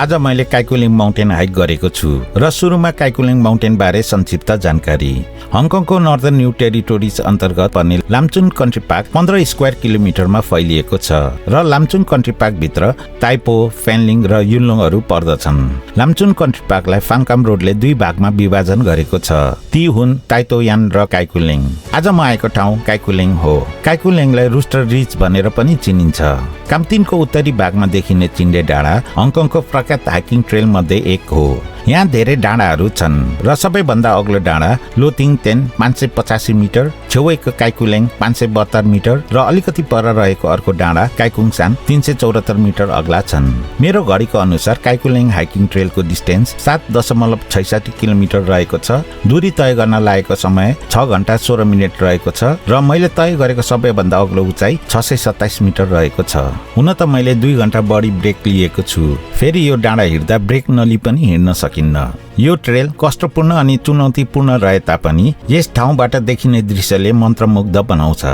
आज मैले काइकुलिङ mountain hike गरेको छु र सुरुमा काइकुलिङ माउन्टेन बारे संक्षिप्त जानकारी। हङकङको नर्दर्न न्यू टेरिटोरिज अन्तर्गत पर्ने लामचुङ कन्ट्री पार्क 15 स्क्वायर किलोमिटरमा फैलिएको छ र लामचुङ कन्ट्री पार्क भित्र ताइपो, फेनलिङ र युनलुङहरू पर्दछन्। लामचुङ कन्ट्री पार्कलाई फाङकाम रोडले दुई भागमा विभाजन गरेको छ, ती हुन् ताइतोयान र काइकुलिङ। आज म आएको ठाउँ काइकुलिङ हो। काइकुलिङलाई रुस्टर रिज भनेर पनि चिनिन्छ। कामतिनको उत्तरी भागमा देखिने चिन्डे डाँडा हङकङको प्रख्यात हाइकिङ ट्रेल मध्ये एक हो। यहाँ धेरै डाँडाहरू छन् र सबैभन्दा अग्लो डाँडा लोथिङ तेन 585 मिटर, छेउैको काइकुलिङ 572 मिटर र अलिकति पर रहेको अर्को डाँडा काइकुङसान 374 मिटर अग्ला छन्। मेरो घडीको अनुसार काइकुलिङ हाइकिङ ट्रेलको डिस्टेन्स 7.66 किलोमिटर रहेको छ। दूरी तय गर्न लागेको समय 6 घण्टा 16 मिनट रहेको छ र मैले तय गरेको सबैभन्दा अग्लो उचाइ 627 मिटर रहेको छ। हुन त मैले 2 घण्टा बढी ब्रेक लिएको छु। फेरि यो डाँडा हिँड्दा ब्रेक नलि पनि हिँड्न सकिन्न। यो ट्रेल कष्टपूर्ण अनि चुनौतीपूर्ण रहे तापनि यस ठाउँबाट देखिने दृश्यले मन्त्रमुग्ध बनाउँछ।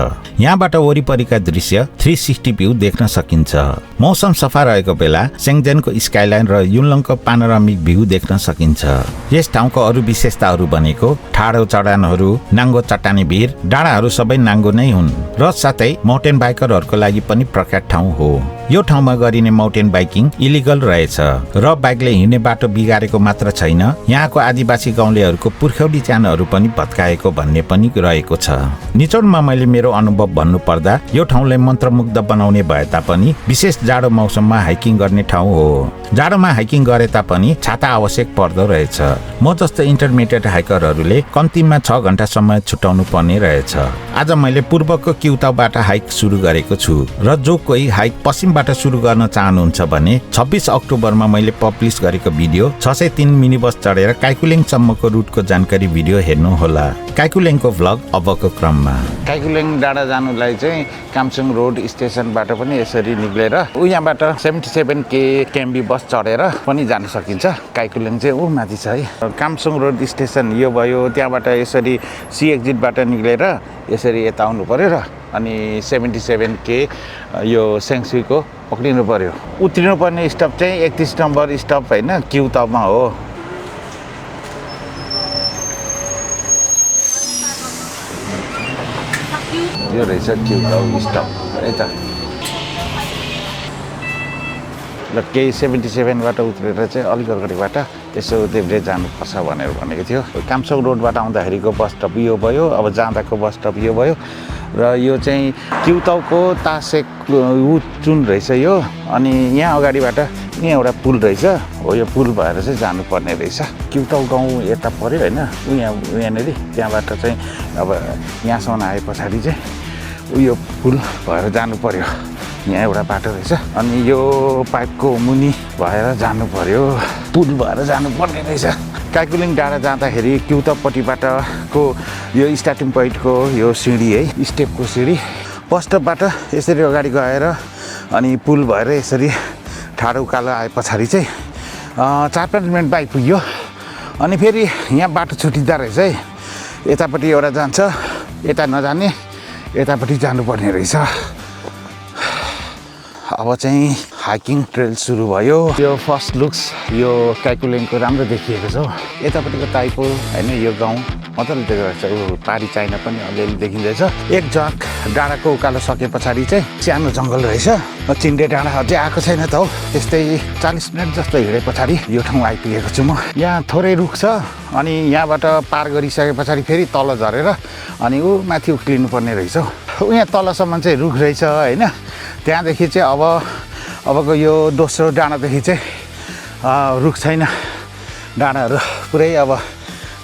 यहाँबाट वरिपरिका दृश्य 360 भ्यू देख्न सकिन्छ। मौसम सफा रहेको बेला सेङ्जेनको स्काइलाइन र युनलङको पानोरामिक भ्यू देख्न सकिन्छ। यस ठाउँको अरू विशेषताहरू भनेको ठाडो चढानहरू, नाङ्गो चट्टानी भिर, डाँडाहरू सबै नाङ्गो नै हुन् र साथै माउन्टेन बाइकरहरूको लागि पनि प्रख्यात ठाउँ हो। यो ठाउँमा गरिने माउन्टेन बाइकिङ इलिगल रहेछ र बाइकले हिँड्ने बाटो बिगारेको मात्र छैन, यहाँको आदिवासी गाउँलेहरूको पुर्ख्यौली च्यानहरू पनि भत्काएको भन्ने पनि रहेको छ। निचोडमा मैले मेरो अनुभव भन्नु पर्दा यो ठाउँले मन्त्रमुग्ध बनाउने भए तापनि विशेष जाडो मौसममा हाइकिङ गर्ने ठाउँ हो। जाडोमा हाइकिङ गरे तापनि छाता आवश्यक पर्दो रहेछ। म जस्तो इन्टरमिडिएट हाइकरहरूले कम्तीमा 6 घण्टा समय छुटाउनु पर्ने रहेछ। आज मैले पूर्वको क्युताबाट हाइक सुरु गरेको छु र जो कोही हाइक पश्चिमबाट सुरु गर्न चाहनुहुन्छ भने 26 अक्टोबरमा मैले पब्लिस गरेको भिडियो 603 मिनी बस चढेर काइकुलिङसम्मको रुटको जानकारी भिडियो हेर्नुहोला। काइकुलिङको भ्लग अबको क्रममा। काइकुलिङ डाँडा जानुलाई चाहिँ कामसुङ रोड स्टेसनबाट पनि यसरी निक्लेर यहाँबाट 77 केएमबी बस चढेर पनि जान सकिन्छ। काइकुलिङ चाहिँ माथि छ है। कामसुङ रोड स्टेसन यो भयो, त्यहाँबाट यसरी सी एक्जिटबाट निक्लेर यसरी यता आउनु पर्यो र अनि 77 के यो सेङ्सुईको पक्रिनु पर्यो। उत्रिनु पर्ने स्टप चाहिँ 31 नम्बर स्टप होइन, क्युतामा हो। यो रहेछ क्युताउ स्टप है त। र केही 77बाट उत्रेर चाहिँ अलिक अगाडिबाट यसो देब्रे जानुपर्छ भनेर भनेको थियो। कामसोङ रोडबाट आउँदाखेरिको बस स्टप यो भयो, अब जाँदाको बस स्टप यो भयो र यो चाहिँ क्युताउको तासेक चुन रहेछ यो। अनि यहाँ अगाडिबाट यहाँ एउटा पुल रहेछ हो, यो पुल भएर चाहिँ जानुपर्ने रहेछ। क्युताउ गाउँ यता पऱ्यो होइन, यहाँनिर त्यहाँबाट चाहिँ अब यहाँसम्म आए पछाडि चाहिँ उयो पुल भएर जानु पर्यो। यहाँ एउटा बाटो रहेछ अनि यो पाइपको मुनि भएर जानु पर्यो, पुल भएर जानुपर्ने रहेछ। काइकुलिङ डाँडा जाँदाखेरि क्युतापट्टिबाटको यो स्टार्टिङ पोइन्टको यो सिँढी है, स्टेपको सिँढी बस स्टपबाट यसरी अगाडि गएर अनि पुल भएर यसरी ठाडो उकालो आए पछाडि चाहिँ 4-5 मिनट बाइक पुग्यो। अनि फेरि यहाँ बाटो छुटिँदा रहेछ है, यतापट्टि एउटा जान्छ, यता नजाने यतापट्टि जानुपर्ने रहेछ। अब चाहिँ हाइकिङ ट्रेल सुरु भयो। यो फर्स्ट लुक्स यो काइकुलिङको राम्रो देखिएको छ। यतापट्टिको ताइपो होइन, यो गाउँ मजाले देखिरहेको छ। पारी चाइना पनि अलिअलि देखिँदैछ। एक झक डाँडाको उकालो सके पछाडि चाहिँ सानो जङ्गल रहेछ। चिन्डे डाँडा अझै आएको छैन त हौ, त्यस्तै 40 मिनट जस्तो हिँडे पछाडि यो ठाउँ आइपुगेको छु म। यहाँ थोरै रुख छ अनि यहाँबाट पार गरिसके पछाडि फेरि तल झरेर अनि माथि उक्लिनु पर्ने रहेछ। यहाँ तलसम्म चाहिँ रुख रहेछ होइन। त्यहाँदेखि चाहिँ अबको यो दोस्रो डाँडादेखि चाहिँ रुख छैन, डाँडाहरू पुरै अब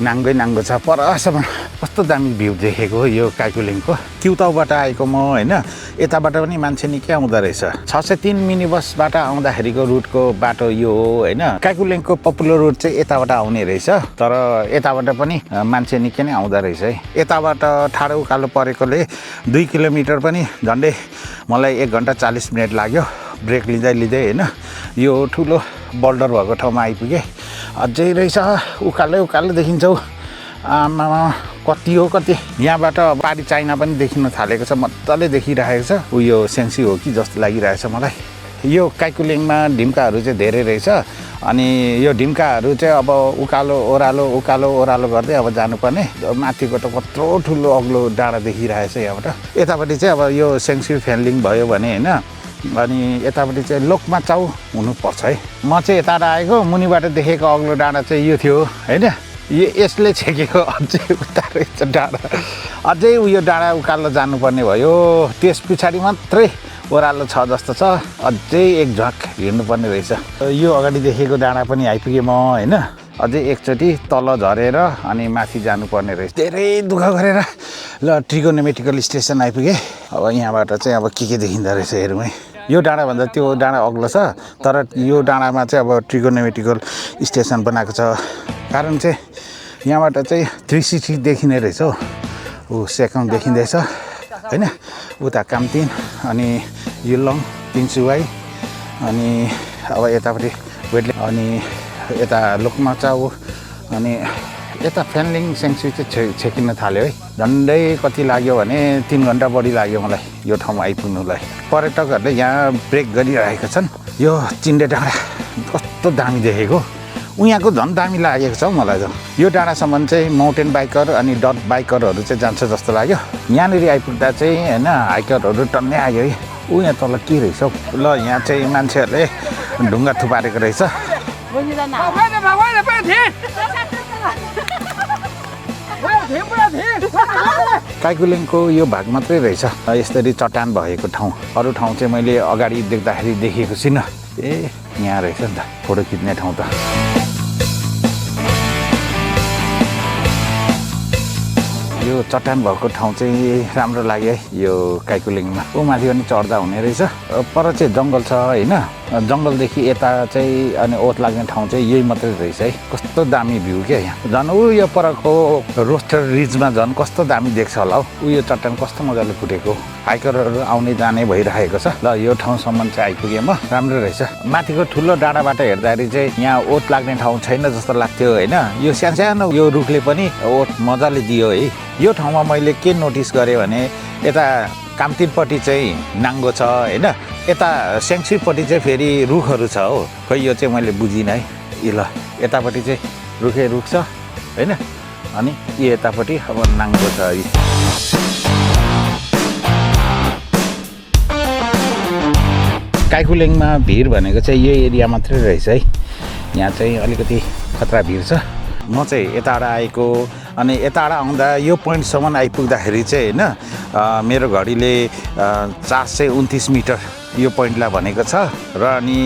नाङ्गो छ। परसम्म कस्तो दामी भ्यू देखेको हो यो काइकुलिङको। क्युताउबाट आएको म होइन, यताबाट पनि मान्छे निकै आउँदो रहेछ। 603 मिनी बसबाट आउँदाखेरिको रुटको बाटो यो हो होइन। काइकुलिङको पपुलर रुट चाहिँ यताबाट आउने रहेछ, तर यताबाट पनि मान्छे निकै नै आउँदो रहेछ है। यताबाट ठाडो उकालो परेकोले 2 किलोमिटर पनि झन्डै मलाई 1 घण्टा 40 मिनट लाग्यो ब्रेक लिँदै होइन। यो ठुलो बोल्डर भएको ठाउँमा आइपुगेँ। अझै रहेछ उकालो देखिन्छ हौ। आमा कति हो कति। यहाँबाट पारी चाइना पनि देखिन थालेको छ, मजाले देखिरहेको छ। उयो सेङ्सी हो कि जस्तो लागिरहेछ मलाई। यो काइकुलिङमा ढिम्काहरू चाहिँ धेरै रहेछ अनि यो ढिम्काहरू चाहिँ अब उकालो ओह्रालो गर्दै अब जानुपर्ने माथिको त कत्रो ठुलो अग्लो डाँडा देखिरहेछ यहाँबाट यतापट्टि चाहिँ अब यो सेङ्सी फेन्लिङ भयो भने होइन अनि यतापट्टि चाहिँ लोकमाचाउ हुनुपर्छ है म चाहिँ यताबाट आएको मुनिबाट देखेको अग्लो डाँडा चाहिँ यो थियो होइन यसले छेकेको अझै उता रहेछ डाँडा अझै उयो डाँडा उकालो जानुपर्ने भयो त्यस पछाडि मात्रै ओह्रालो छ जस्तो छ अझै एक झ्वाक हिँड्नुपर्ने रहेछ यो अगाडि देखेको डाँडा पनि आइपुगेँ म होइन अझै एकचोटि तल झरेर अनि माथि जानुपर्ने रहेछ धेरै दुःख गरेर ल ट्रिगोनोमेट्रिकल स्टेसन आइपुगेँ अब यहाँबाट चाहिँ अब के देखिँदो रहेछ हेरौँ है यो डाँडाभन्दा त्यो डाँडा अग्लो छ तर यो डाँडामा चाहिँ अब ट्रिगोनोमेट्रिकल स्टेसन बनाएको छ कारण चाहिँ यहाँबाट चाहिँ 360 देखिने रहेछ हौ ऊ सेकङ देखिँदैछ होइन उता कामतिन अनि युलङ तिनसुवाई अनि अब यतापट्टि वेटले अनि यता लोकमाचाउ अनि यता फेन्लिङ सेङ्सुई चाहिँ छेकिन थाल्यो है झन्डै कति लाग्यो भने 3 घन्टा बढी लाग्यो मलाई यो ठाउँमा आइपुग्नुलाई पर्यटकहरूले यहाँ ब्रेक गरिरहेका छन् यो चिन्डे डाँडा कस्तो दामी देखेको उहाँको झन् दामी लागेको छ मलाई त यो डाँडासम्म चाहिँ माउन्टेन बाइकर अनि डट बाइकरहरू चाहिँ जान्छ जस्तो लाग्यो यहाँनिर आइपुग्दा चाहिँ होइन हाइकरहरू टन्नै आयो है यहाँ तल के रहेछ हौ ल यहाँ चाहिँ मान्छेहरूले ढुङ्गा थुपारेको रहेछ काइकुलेङको यो भाग मात्रै रहेछ यसरी चट्टान भएको ठाउँ अरू ठाउँ चाहिँ मैले अगाडि देख्दाखेरि देखेको छुइनँ ए यहाँ रहेछ नि त फोटो खिच्ने ठाउँ त यो चट्टान भएको ठाउँ चाहिँ राम्रो लाग्यो है यो काइकुलेङमा ऊ माथि पनि चढ्दा हुने रहेछ पर चाहिँ जङ्गल छ होइन जङ्गलदेखि यता चाहिँ अनि ओत लाग्ने ठाउँ चाहिँ यही मात्रै रहेछ है कस्तो दामी भ्यू क्या यहाँ झन् यो परको रोस्टर रिजमा झन् कस्तो दामी देख्छ होला हौ यो चट्टान कस्तो मजाले फुटेको हाइकरहरू आउने जाने भइरहेको छ ल यो ठाउँसम्म चाहिँ आइपुगेँ म राम्रो रहेछ माथिको ठुलो डाँडाबाट हेर्दाखेरि चाहिँ यहाँ ओत लाग्ने ठाउँ छैन जस्तो लाग्थ्यो होइन यो सानो यो रुखले पनि ओत मजाले दियो है यो ठाउँमा मैले के नोटिस गरेँ भने यता कामतिरपट्टि चाहिँ नाङ्गो छ होइन यता सेङ्सीपट्टि चाहिँ फेरि रुखहरू छ हो खै यो चाहिँ मैले बुझिनँ है ल यतापट्टि चाहिँ रुखै रुख छ होइन अनि यतापट्टि अब नाङ्गो छ है काइकुलेङमा भिड भनेको चाहिँ यो एरिया मात्रै रहेछ है यहाँ चाहिँ अलिकति खतरा भिड छ म चाहिँ यताबाट आएको अनि यताबाट आउँदा यो पोइन्टसम्म आइपुग्दाखेरि चाहिँ होइन मेरो घडीले 429 मिटर यो पोइन्टलाई भनेको छ र अनि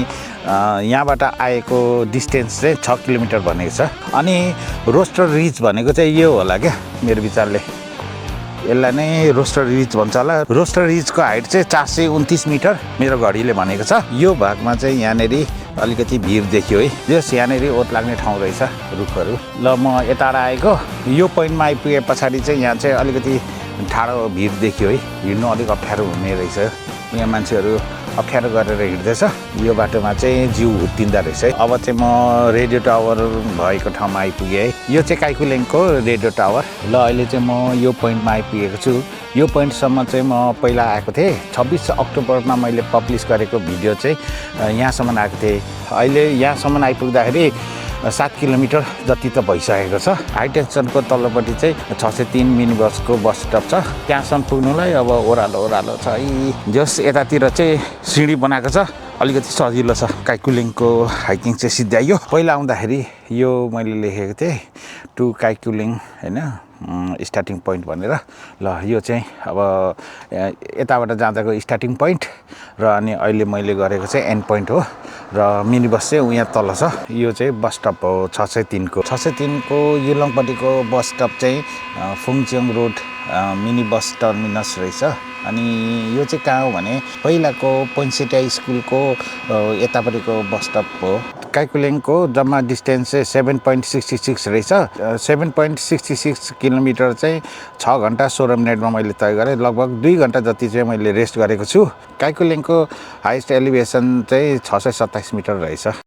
यहाँबाट आएको डिस्टेन्स चाहिँ 6 किलोमिटर भनेको छ अनि रोस्टर रिज भनेको चाहिँ यो होला क्या मेरो विचारले यसलाई नै रोस्टर रिज भन्छ होला रोस्टर रिजको हाइट चाहिँ 429 मिटर मेरो घडीले भनेको छ यो भागमा चाहिँ यहाँनिर अलिकति भिड देखियो है जस यहाँनिर ओत लाग्ने ठाउँ रहेछ रुखहरू ल म यताबाट आएको यो पोइन्टमा आइपुगे पछाडि चाहिँ यहाँ चाहिँ अलिकति ठाडो भिड देखियो है हिँड्नु अलिक अप्ठ्यारो हुने रहेछ यहाँ मान्छेहरू अप्ठ्यारो गरेर हिँड्दैछ यो बाटोमा चाहिँ जिउ हुत्तिँदो रहेछ है अब चाहिँ म रेडियो टावर भएको ठाउँमा आइपुगेँ है यो चाहिँ काइकुलेङको रेडियो टावर ल अहिले चाहिँ म यो पोइन्टमा आइपुगेको छु यो पोइन्टसम्म चाहिँ म पहिला आएको थिएँ 26 अक्टोबरमा मैले पब्लिस गरेको भिडियो चाहिँ यहाँसम्म आएको थिएँ अहिले यहाँसम्म आइपुग्दाखेरि 7 किलोमिटर जति त भइसकेको छ हाई टेन्सनको तल्लोपट्टि चाहिँ 603 मिनी बसको बस स्टप छ त्यहाँसम्म पुग्नुलाई अब ओह्रालो छ है जस यतातिर चाहिँ सिँढी बनाएको छ अलिकति सजिलो छ काइकुलेङको हाइकिङ चाहिँ सिद्ध्यायो पहिला आउँदाखेरि यो मैले लेखेको थिएँ टु काइकुलेङ होइन स्टार्टिङ पोइन्ट भनेर ल यो चाहिँ अब यताबाट जाँदाको स्टार्टिङ पोइन्ट र अनि अहिले मैले गरेको चाहिँ एन्ड पोइन्ट हो र मिनी बस चाहिँ यहाँ तल छ यो चाहिँ बस स्टप हो 603 को युलङपट्टिको बस स्टप चाहिँ फुङचेङ रोड मिनी बस टर्मिनस रहेछ अनि यो चाहिँ कहाँ हो भने पहिलाको पोइन्सेटा स्कुलको यतापट्टिको बस स्टप हो काइकुलेङको जम्मा डिस्टेन्स चाहिँ 7.66 रहेछ 7.66 किलोमिटर चाहिँ 6 घन्टा 16 मिनटमा मैले तय गरेँ लगभग 2 घन्टा जति चाहिँ मैले रेस्ट गरेको छु काइकुलेङको हाइएस्ट एलिभेसन चाहिँ 627 मिटर रहेछ